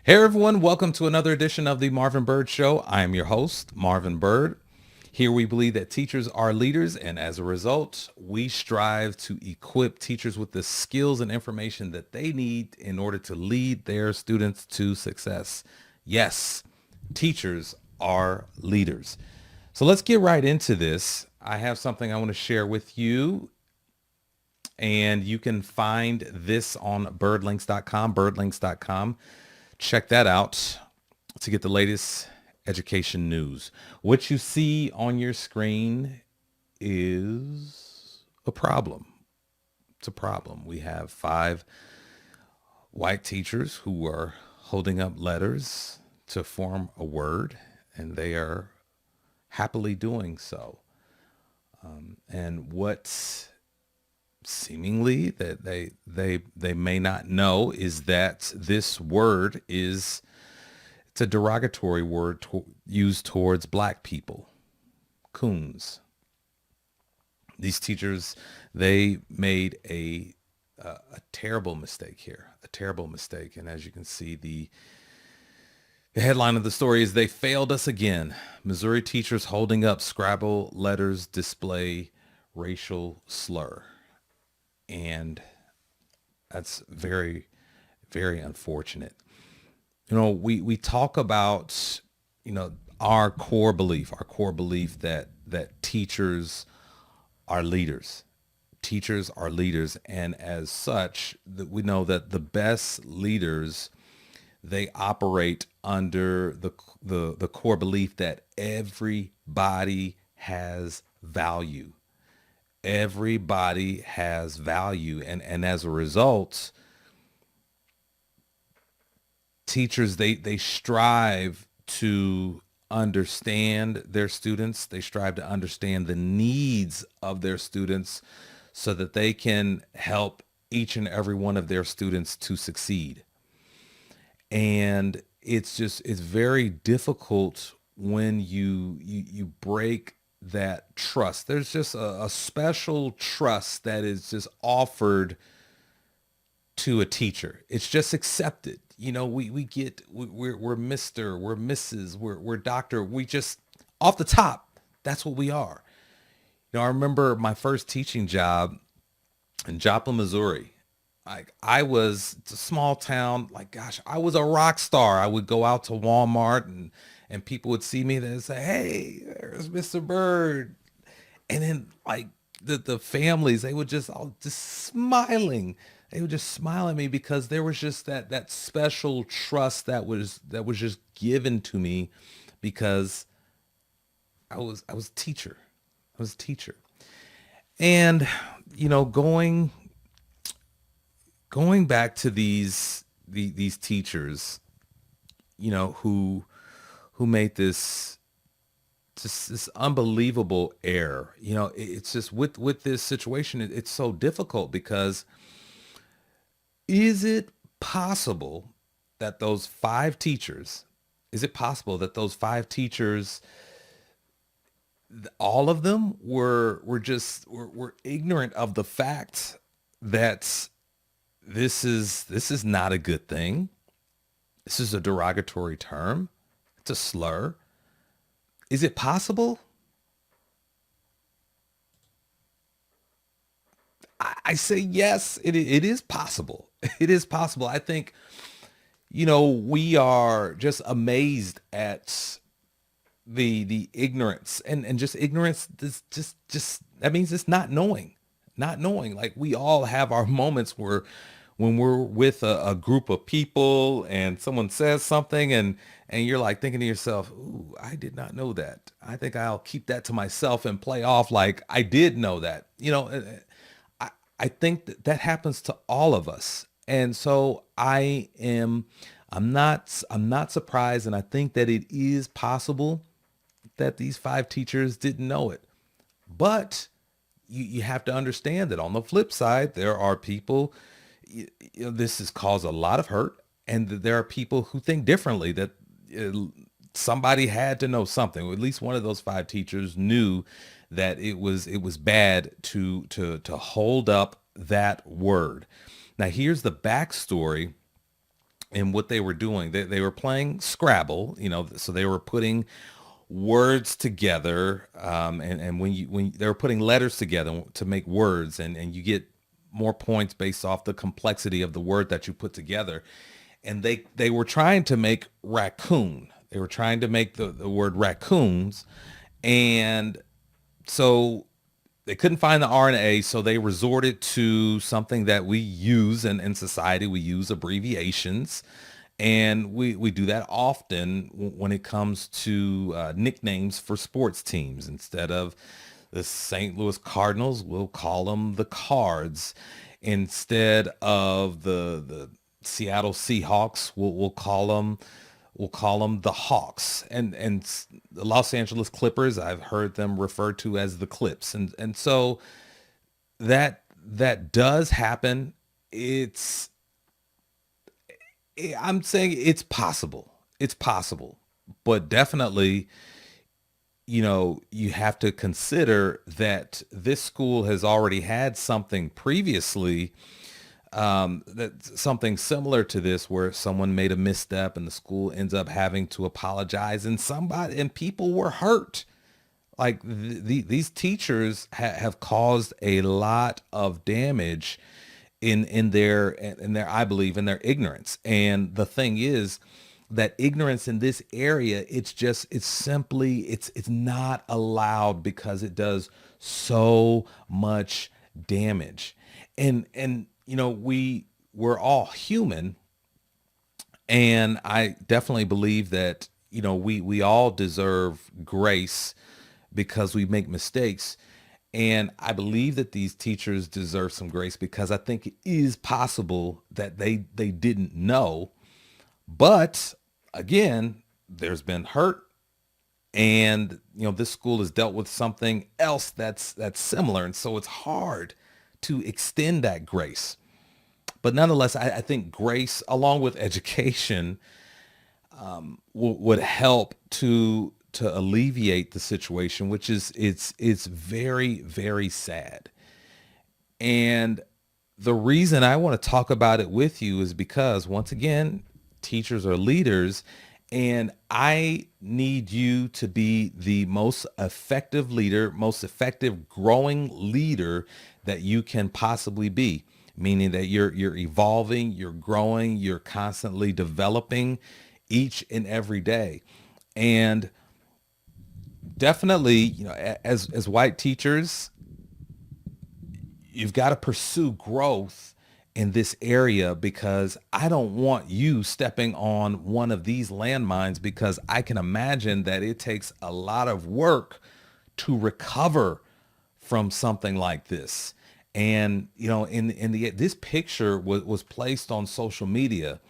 Hey everyone, welcome to another edition of the Marvin Byrd Show. I am your host, Marvin Byrd. Here we believe that teachers are leaders, and as a result, we strive to equip teachers with the skills and information that they need in order to lead their students to success. Yes, teachers are leaders. So let's get right into this. I have something I want to share with you, and you can find this on birdlinks.com, birdlinks.com. Check that out to get the latest education news. What you see on your screen is a problem. It's a problem. We have 5 white teachers who are holding up letters to form a word, and they are happily doing so. And what seemingly that they may not know is that this word is it's a derogatory word used towards black people, coons. These teachers, they made a terrible mistake here, a terrible mistake. And as you can see, the headline of the story is "They failed us again." Missouri teachers holding up Scrabble letters display racial slur. And that's very, very unfortunate. We talk about, our core belief that teachers are leaders. Teachers are leaders. And as such, that we know that the best leaders, they operate under the core belief that everybody has value. Everybody has value. And as a result, teachers, they strive to understand their students. They strive to understand the needs of their students so that they can help each and every one of their students to succeed. And it's very difficult when you break that trust. There's just a special trust that is just offered to a teacher. It's just accepted. We're Mr., we're Mrs., we're Doctor. We just off the top, that's what we are. I remember my first teaching job in Joplin, Missouri. Like, it's a small town. Like, gosh, I was a rock star. I would go out to Walmart, and people would see me and say, "Hey, there's Mr. Byrd." And then, like, the families, they would just all just smiling. They would just smile at me because there was just that special trust that was just given to me because I was a teacher. I was a teacher. And going back to these teachers, who made this just this unbelievable error. It's just with this situation, it's so difficult because is it possible that those 5 teachers, is it possible that those 5 teachers, all of them were ignorant of the fact that this is not a good thing. This is a derogatory term. It's a slur. Is it possible? I say yes, it is possible. It is possible. I think, we are just amazed at the ignorance and just ignorance. This just that means it's not knowing. Like, we all have our moments where when we're with a group of people and someone says something, and you're like thinking to yourself, "Ooh, I did not know that. I think I'll keep that to myself and play off like I did know that." I think that happens to all of us. And so I'm not surprised, and I think that it is possible that these 5 teachers didn't know it. But you have to understand that on the flip side, there are people, this has caused a lot of hurt, and that there are people who think differently, that uh, somebody had to know something, or at least one of those 5 teachers knew that it was bad to hold up that word. Now here's the backstory And what they were doing, they were playing Scrabble, so they were putting words together, and when they were putting letters together to make words, and you get more points based off the complexity of the word that you put together. And they were trying to make raccoon. They were trying to make the word raccoons, and so they couldn't find the R and A, so they resorted to something that we use in society. We use abbreviations, and we do that often when it comes to nicknames for sports teams. Instead of the St. Louis Cardinals, we'll call them the Cards. Instead of the Seattle Seahawks, we'll call them the Hawks, and the Los Angeles Clippers, I've heard them referred to as the Clips, and so that does happen. It's I'm saying it's possible. It's possible, but definitely, you have to consider that this school has already had something previously, that something similar to this, where someone made a misstep and the school ends up having to apologize, and people were hurt. Like these teachers have caused a lot of damage in their, I believe, in their ignorance. And the thing is that ignorance in this area, it's not allowed, because it does so much damage. And we're all human, and I definitely believe that, we all deserve grace because we make mistakes. And I believe that these teachers deserve some grace, because I think it is possible that they didn't know. But again, there's been hurt, and this school has dealt with something else that's similar, and so it's hard to extend that grace. But nonetheless, I think grace, along with education, would help to alleviate the situation, which is it's very, very sad. And the reason I want to talk about it with you is because, once again, teachers are leaders, and I need you to be the most effective leader, most effective growing leader that you can possibly be. Meaning that you're evolving, you're growing, you're constantly developing each and every day. And definitely, as white teachers, you've got to pursue growth in this area, because I don't want you stepping on one of these landmines, because I can imagine that it takes a lot of work to recover from something like this. And in the this picture was placed on social media,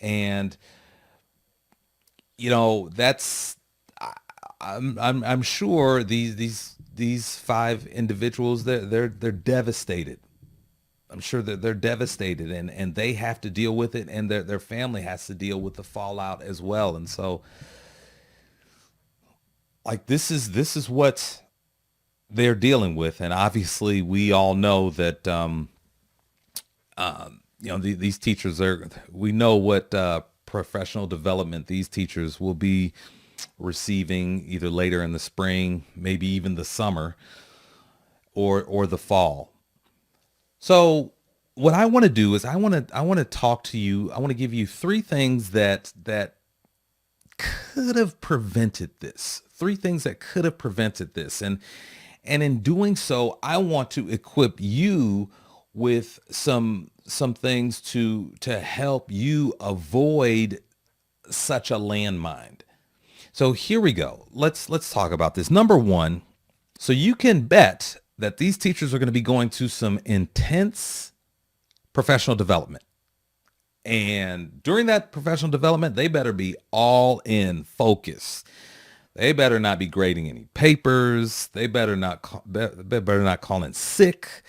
and that's, I'm sure these five individuals, they're devastated. I'm sure that they're devastated, and they have to deal with it, and their family has to deal with the fallout as well. And so, like, this is what they're dealing with. And obviously we all know that these teachers we know what professional development these teachers will be receiving, either later in the spring, maybe even the summer, or the fall. So what I want to do is I want to talk to you. I want to give you three things that could have prevented this. Three things that could have prevented this. And in doing so, I want to equip you with some things to help you avoid such a landmine. So here we go. Let's talk about this. Number one, so you can bet that these teachers are going to be going to some intense professional development. And during that professional development, they better be all in focus. They better not be grading any papers. They better not call in sick.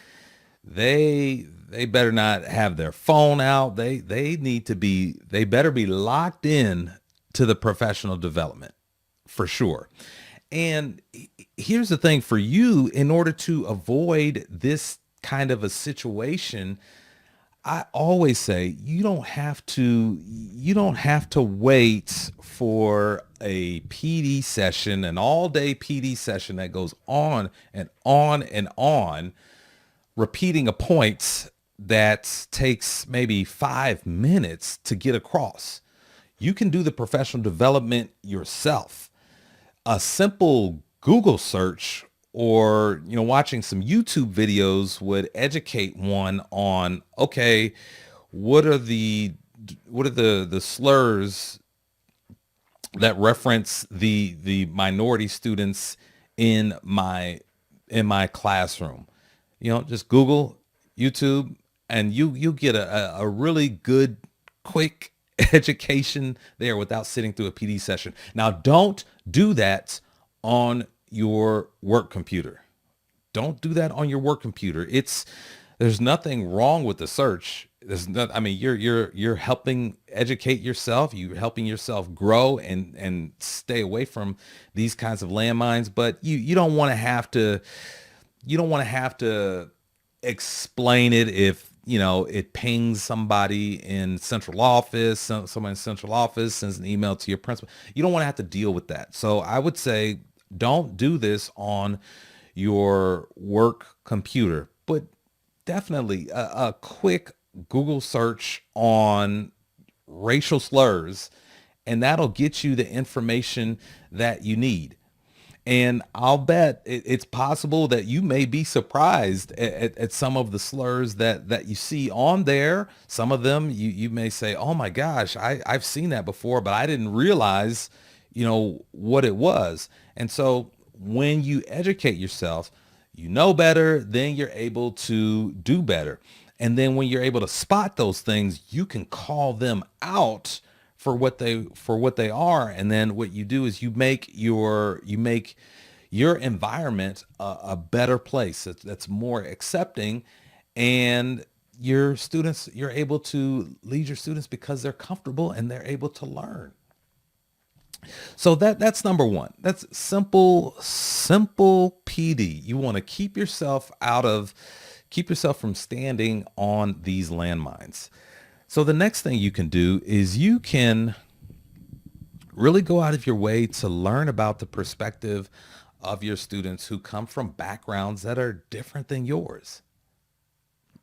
They better not have their phone out. They better be locked in to the professional development, for sure. And here's the thing for you: in order to avoid this kind of a situation, I always say you don't have to wait for a PD session, an all day PD session that goes on and on and on, repeating a point that takes maybe 5 minutes to get across. You can do the professional development yourself. A simple Google search or watching some YouTube videos would educate one on, okay, what are the slurs that reference the minority students in my classroom. Just Google, YouTube, and you get a really good, quick education there without sitting through a PD session. Now, don't do that on your work computer. Don't do that on your work computer. There's nothing wrong with the search. There's not, I mean, you're helping educate yourself. You're helping yourself grow and stay away from these kinds of landmines. But you don't want to have to explain it if it pings somebody in central office. Someone in central office sends an email to your principal. You don't want to have to deal with that. So I would say don't do this on your work computer, but definitely a quick Google search on racial slurs, and that'll get you the information that you need. And I'll bet it's possible that you may be surprised at some of the slurs that you see on there. Some of them you may say, oh my gosh, I've seen that before, but I didn't realize, what it was. And so when you educate yourself, you know better, then you're able to do better. And then when you're able to spot those things, you can call them out for what they are. And then what you do is you make your environment a better place that's more accepting, and you're able to lead your students because they're comfortable and they're able to learn. So that's number one. That's simple PD. You want to keep yourself from standing on these landmines. So the next thing you can do is you can really go out of your way to learn about the perspective of your students who come from backgrounds that are different than yours.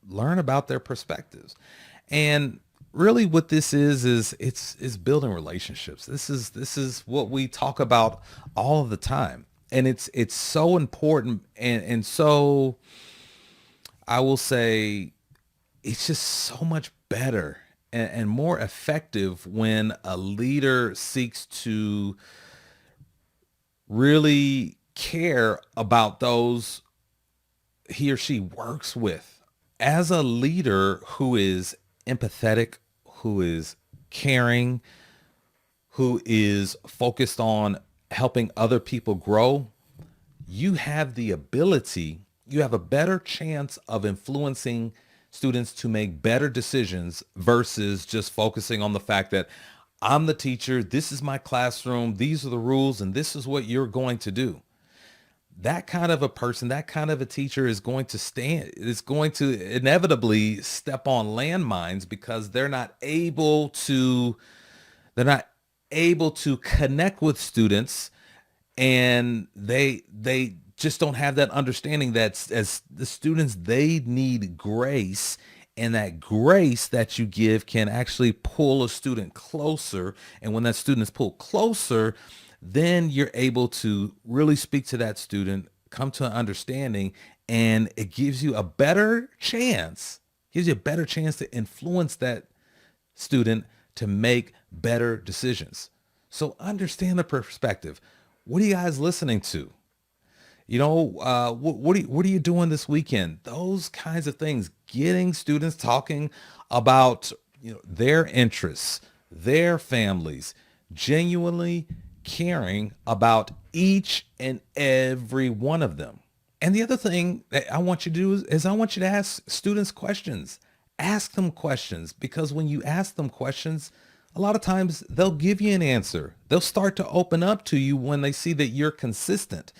Learn about their perspectives. And really what this is it's building relationships. This is what we talk about all of the time. And it's so important, and so I will say it's just so much better and more effective when a leader seeks to really care about those he or she works with. As a leader who is empathetic, who is caring, who is focused on helping other people grow, you have the ability, you have a better chance of influencing students to make better decisions versus just focusing on the fact that I'm the teacher, this is my classroom, these are the rules, and this is what you're going to do. That kind of a person, that kind of a teacher is going to inevitably step on landmines because they're not able to connect with students, and they just don't have that understanding that as the students, they need grace, and that grace that you give can actually pull a student closer. And when that student is pulled closer, then you're able to really speak to that student, come to an understanding, and it gives you a better chance to influence that student to make better decisions. So understand the perspective. What are you guys listening to? What are you doing this weekend? Those kinds of things, getting students talking about, their interests, their families, genuinely caring about each and every one of them. And the other thing that I want you to do is I want you to ask students questions. Ask them questions, because when you ask them questions, a lot of times they'll give you an answer. They'll start to open up to you when they see that you're consistent.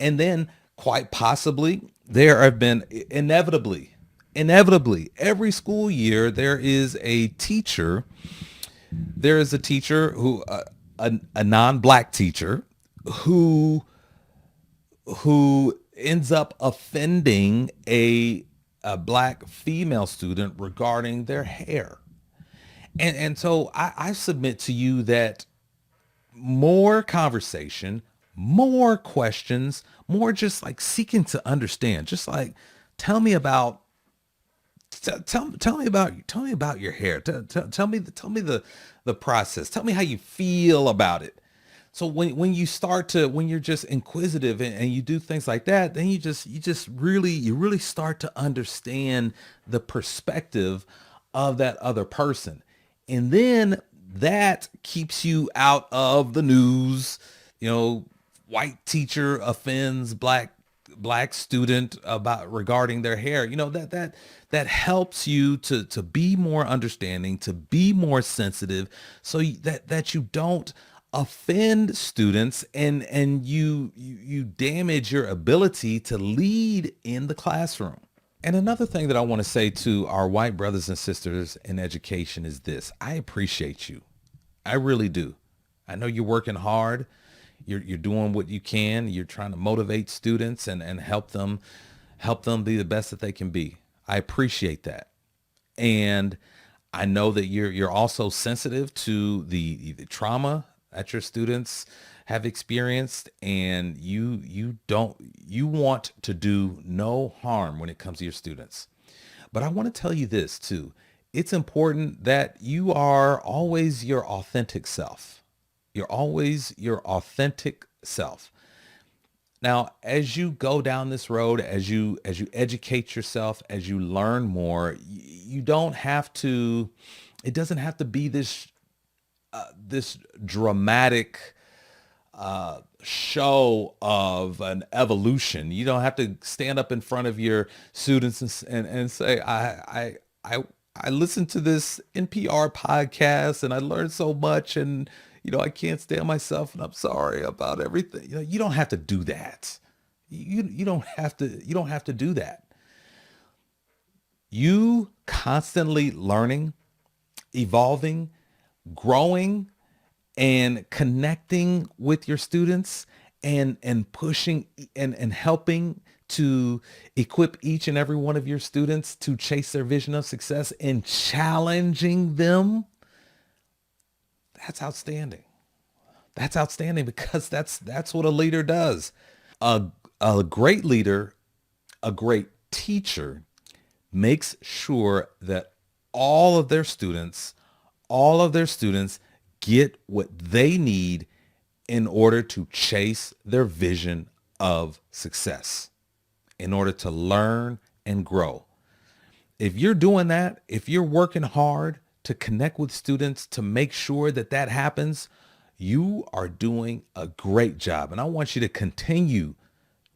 And then quite possibly there have been inevitably Inevitably, every school year there is a teacher who a non-black teacher who who ends up offending a black female student regarding their hair. And so I submit to you that more conversation, more questions, more just like seeking to understand. Just like tell me about tell me about your hair. Tell me the process. Tell me how you feel about it. So when you start to when you're just inquisitive and you do things like that, then you really start to understand the perspective of that other person. And then that keeps you out of the news. You know, white teacher offends black student about regarding their hair. You know, that helps you to be more understanding, to be more sensitive, so that you don't offend students and you damage your ability to lead in the classroom. And another thing that I want to say to our white brothers and sisters in education is this: I appreciate you. I really do. I know you're working hard. You're doing what you can. You're trying to motivate students and help them be the best that they can be. I appreciate that. And I know that you're also sensitive to the trauma that your students have experienced, and you want to do no harm when it comes to your students. But I want to tell you this too. It's important that you are always your authentic self. You're always your authentic self. Now, as you go down this road, as you educate yourself, as you learn more, you don't have to. It doesn't have to be this dramatic show of an evolution. You don't have to stand up in front of your students and say, I listened to this NPR podcast and I learned so much, and I can't stand myself and I'm sorry about everything. You don't have to do that. You don't have to do that. You constantly learning, evolving, growing, and connecting with your students and pushing and helping to equip each and every one of your students to chase their vision of success and challenging them. That's outstanding. That's outstanding because that's what a leader does. A great leader, a great teacher makes sure that all of their students, all of their students get what they need in order to chase their vision of success, in order to learn and grow. If you're doing that, if you're working hard to connect with students to make sure that that happens, you are doing a great job. And I want you to continue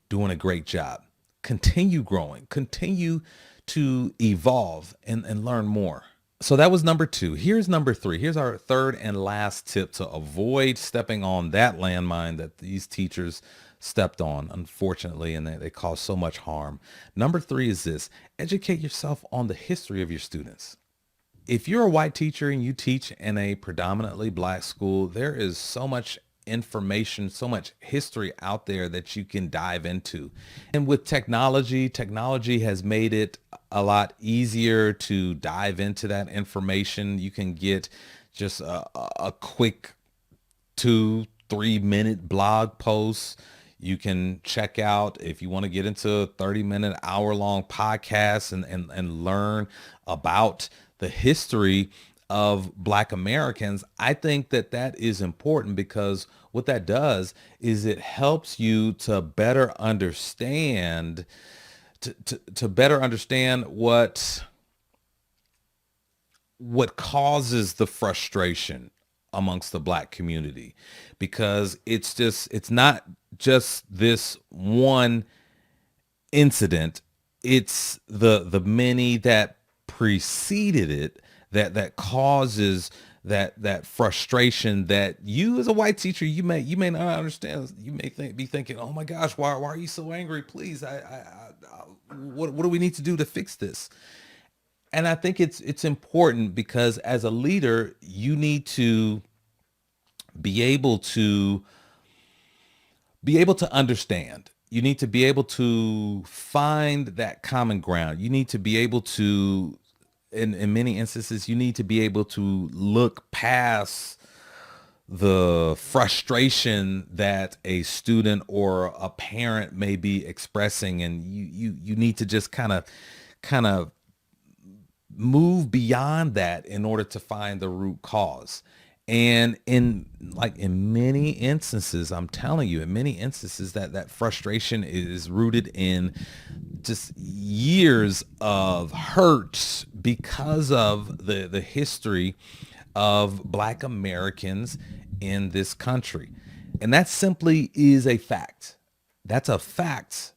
doing a great job. Continue growing, continue to evolve and learn more. So that was number two. Here's number three. Here's our third and last tip to avoid stepping on that landmine that these teachers stepped on, unfortunately, and they cause so much harm. Number three is this: educate yourself on the history of your students. If you're a white teacher and you teach in a predominantly black school, there is so much information, so much history out there that you can dive into. And with technology has made it a lot easier to dive into that information. You can get just a quick 2-3 minute blog posts. You can check out, if you want to get into a 30-minute, hour-long podcast and learn about the history of Black Americans. I think that is important because what that does is it helps you to better understand to better understand what causes the frustration amongst the Black community, because it's not just this one incident. It's the many that preceded it that causes that frustration that you as a white teacher, you may not understand. You may be thinking, oh my gosh, why are you so angry? Please, what do we need to do to fix this? And I think it's important because as a leader, you need to be able to understand. You need to be able to find that common ground. You need to be able to, in many instances, you need to be able to look past the frustration that a student or a parent may be expressing, and you need to just kind of move beyond that in order to find the root cause. And in many instances, I'm telling you, in many instances, that frustration is rooted in just years of hurt because of the history of Black Americans in this country. And that simply is a fact. That's a fact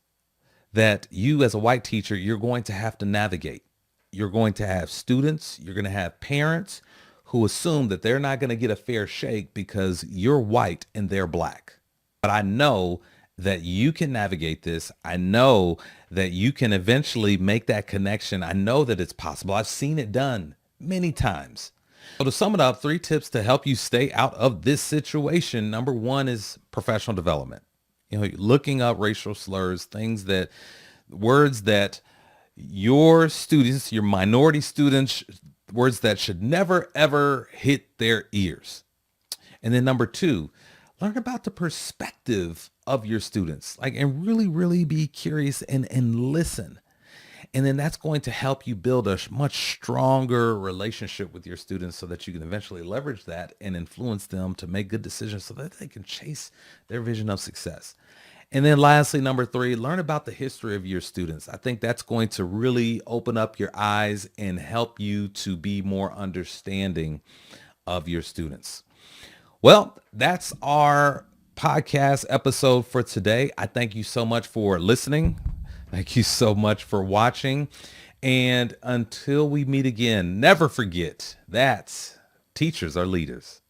that you, as a white teacher, you're going to have to navigate. You're going to have students, you're going to have parents who assume that they're not going to get a fair shake because you're white and they're Black. But I know that you can navigate this. I know that you can eventually make that connection. I know that it's possible. I've seen it done many times. So to sum it up, 3 tips to help you stay out of this situation. Number 1 is professional development. Looking up racial slurs, words that your students, your minority students, words that should never, ever hit their ears. And then number 2, learn about the perspective of your students, and really, really be curious and listen. And then that's going to help you build a much stronger relationship with your students so that you can eventually leverage that and influence them to make good decisions so that they can chase their vision of success. And then lastly, number 3, learn about the history of your students. I think that's going to really open up your eyes and help you to be more understanding of your students. Well, that's our podcast episode for today. I thank you so much for listening. Thank you so much for watching. And until we meet again, never forget that teachers are leaders.